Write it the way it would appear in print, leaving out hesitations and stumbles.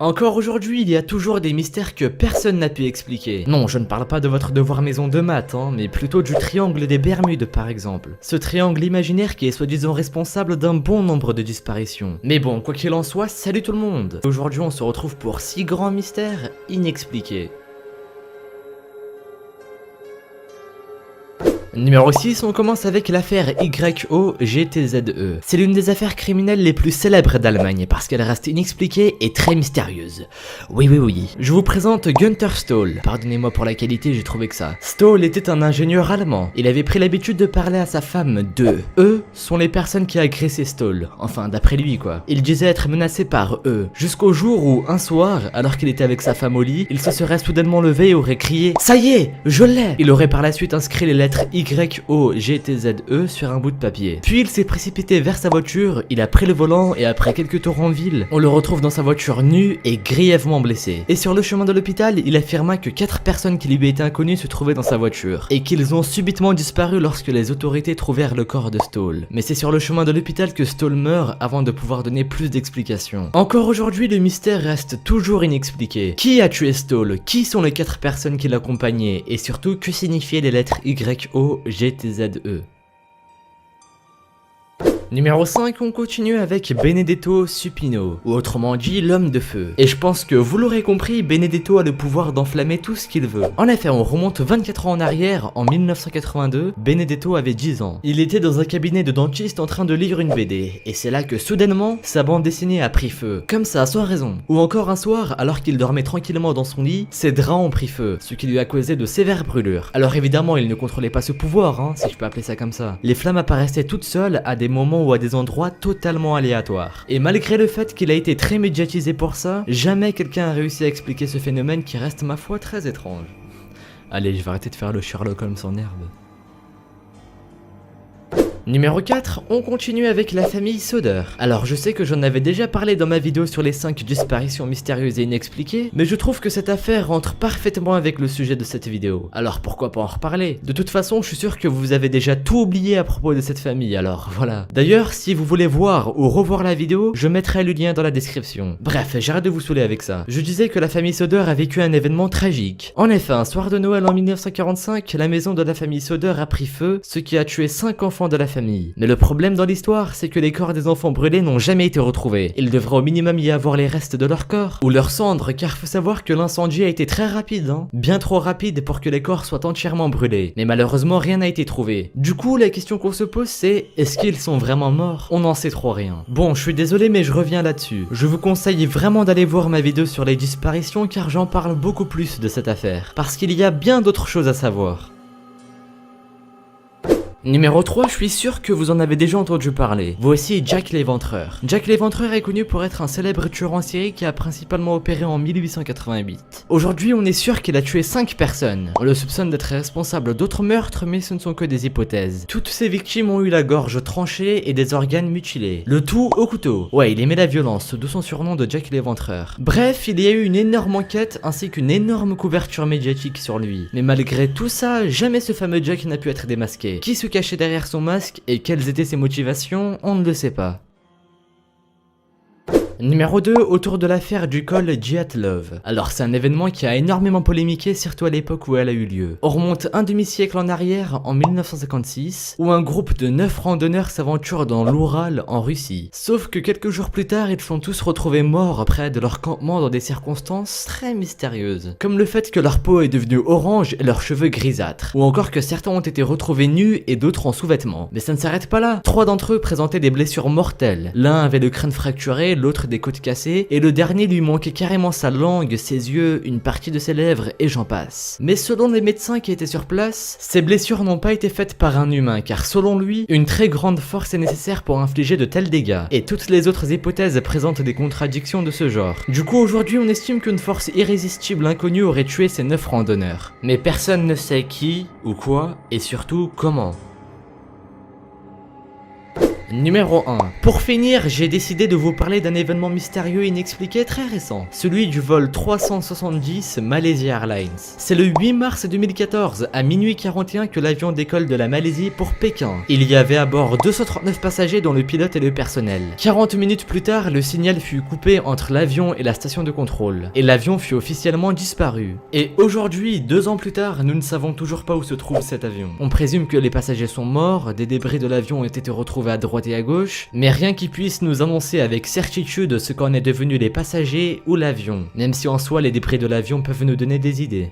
Encore aujourd'hui, il y a toujours des mystères que personne n'a pu expliquer. Non, je ne parle pas de votre devoir maison de maths, mais plutôt du triangle des Bermudes par exemple. Ce triangle imaginaire qui est soi-disant responsable d'un bon nombre de disparitions. Mais bon, quoi qu'il en soit, salut tout le monde. Aujourd'hui, on se retrouve pour 6 grands mystères inexpliqués. Numéro 6, on commence avec l'affaire YOGTZE. C'est l'une des affaires criminelles les plus célèbres d'Allemagne parce qu'elle reste inexpliquée et très mystérieuse. Oui. Je vous présente Günther Stoll. Pardonnez-moi pour la qualité, j'ai trouvé que ça. Stoll était un ingénieur allemand. Il avait pris l'habitude de parler à sa femme d'eux. Eux sont les personnes qui agressaient Stoll. Enfin, d'après lui quoi. Il disait être menacé par eux. Jusqu'au jour où, un soir, alors qu'il était avec sa femme au lit, il se serait soudainement levé et aurait crié « Ça y est, je l'ai !» Il aurait par la suite inscrit les lettres YOGTZE sur un bout de papier. Puis il s'est précipité vers sa voiture, il a pris le volant et après quelques tours en ville, on le retrouve dans sa voiture nu et grièvement blessé. Et sur le chemin de l'hôpital, il affirma que 4 personnes qui lui étaient inconnues se trouvaient dans sa voiture et qu'ils ont subitement disparu lorsque les autorités trouvèrent le corps de Stoll. Mais c'est sur le chemin de l'hôpital que Stoll meurt avant de pouvoir donner plus d'explications. Encore aujourd'hui, le mystère reste toujours inexpliqué. Qui a tué Stoll? Qui sont les 4 personnes qui l'accompagnaient? Et surtout, que signifiaient les lettres YOGTZE? Numéro 5, on continue avec Benedetto Supino, ou autrement dit l'homme de feu. Et je pense que vous l'aurez compris, Benedetto a le pouvoir d'enflammer tout ce qu'il veut. En effet, on remonte 24 ans en arrière, en 1982, Benedetto avait 10 ans. Il était dans un cabinet de dentiste en train de lire une BD, et c'est là que soudainement, sa bande dessinée a pris feu. Comme ça, sans raison. Ou encore un soir, alors qu'il dormait tranquillement dans son lit, ses draps ont pris feu, ce qui lui a causé de sévères brûlures. Alors évidemment, il ne contrôlait pas ce pouvoir, si je peux appeler ça comme ça. Les flammes apparaissaient toutes seules à des moments ou à des endroits totalement aléatoires. Et malgré le fait qu'il a été très médiatisé pour ça, jamais quelqu'un a réussi à expliquer ce phénomène qui reste ma foi très étrange. Allez, je vais arrêter de faire le Sherlock Holmes en herbe. Numéro 4, on continue avec la famille Söder. Alors je sais que j'en avais déjà parlé dans ma vidéo sur les 5 disparitions mystérieuses et inexpliquées, mais je trouve que cette affaire rentre parfaitement avec le sujet de cette vidéo. Alors pourquoi pas en reparler? De toute façon, je suis sûr que vous avez déjà tout oublié à propos de cette famille, alors voilà. D'ailleurs, si vous voulez voir ou revoir la vidéo, je mettrai le lien dans la description. Bref, j'arrête de vous saouler avec ça. Je disais que la famille Söder a vécu un événement tragique. En effet, un soir de Noël en 1945, la maison de la famille Söder a pris feu, ce qui a tué 5 enfants de la famille. Mais le problème dans l'histoire, c'est que les corps des enfants brûlés n'ont jamais été retrouvés. Il devrait au minimum y avoir les restes de leur corps, ou leurs cendres, car faut savoir que l'incendie a été très rapide, bien trop rapide pour que les corps soient entièrement brûlés. Mais malheureusement, rien n'a été trouvé. Du coup, la question qu'on se pose c'est, est-ce qu'ils sont vraiment morts? On n'en sait trop rien. Bon, je suis désolé mais je reviens là-dessus. Je vous conseille vraiment d'aller voir ma vidéo sur les disparitions car j'en parle beaucoup plus de cette affaire. Parce qu'il y a bien d'autres choses à savoir. Numéro 3, je suis sûr que vous en avez déjà entendu parler. Voici Jack l'Éventreur. Jack l'Éventreur est connu pour être un célèbre tueur en série qui a principalement opéré en 1888. Aujourd'hui, on est sûr qu'il a tué 5 personnes. On le soupçonne d'être responsable d'autres meurtres, mais ce ne sont que des hypothèses. Toutes ces victimes ont eu la gorge tranchée et des organes mutilés. Le tout au couteau. Ouais, il aimait la violence, d'où son surnom de Jack l'Éventreur. Bref, il y a eu une énorme enquête ainsi qu'une énorme couverture médiatique sur lui. Mais malgré tout ça, jamais ce fameux Jack n'a pu être démasqué. Qui se cachait derrière son masque et quelles étaient ses motivations, on ne le sait pas. Numéro 2, autour de l'affaire du col Dyatlov. Alors c'est un événement qui a énormément polémiqué, surtout à l'époque où elle a eu lieu. On remonte un demi-siècle en arrière, en 1956, où un groupe de 9 randonneurs s'aventure dans l'Oural en Russie. Sauf que quelques jours plus tard, ils sont tous retrouvés morts près de leur campement dans des circonstances très mystérieuses. Comme le fait que leur peau est devenue orange et leurs cheveux grisâtres. Ou encore que certains ont été retrouvés nus et d'autres en sous-vêtements. Mais ça ne s'arrête pas là. 3 d'entre eux présentaient des blessures mortelles. L'un avait le crâne fracturé, l'autre des côtes cassées, et le dernier lui manquait carrément sa langue, ses yeux, une partie de ses lèvres, et j'en passe. Mais selon les médecins qui étaient sur place, ces blessures n'ont pas été faites par un humain, car selon lui, une très grande force est nécessaire pour infliger de tels dégâts, et toutes les autres hypothèses présentent des contradictions de ce genre. Du coup, aujourd'hui, on estime qu'une force irrésistible inconnue aurait tué ces 9 randonneurs. Mais personne ne sait qui, ou quoi, et surtout comment. Numéro 1. Pour finir, j'ai décidé de vous parler d'un événement mystérieux inexpliqué très récent, celui du vol 370 Malaysia Airlines. C'est le 8 mars 2014 à minuit 41 que l'avion décolle de la Malaisie pour Pékin. Il y avait à bord 239 passagers dont le pilote et le personnel. 40 minutes plus tard, le signal fut coupé entre l'avion et la station de contrôle, et l'avion fut officiellement disparu. Et aujourd'hui, 2 ans plus tard, nous ne savons toujours pas où se trouve cet avion. On présume que les passagers sont morts, des débris de l'avion ont été retrouvés à droite et à gauche, mais rien qui puisse nous annoncer avec certitude ce qu'en est devenu les passagers ou l'avion, même si en soi les débris de l'avion peuvent nous donner des idées.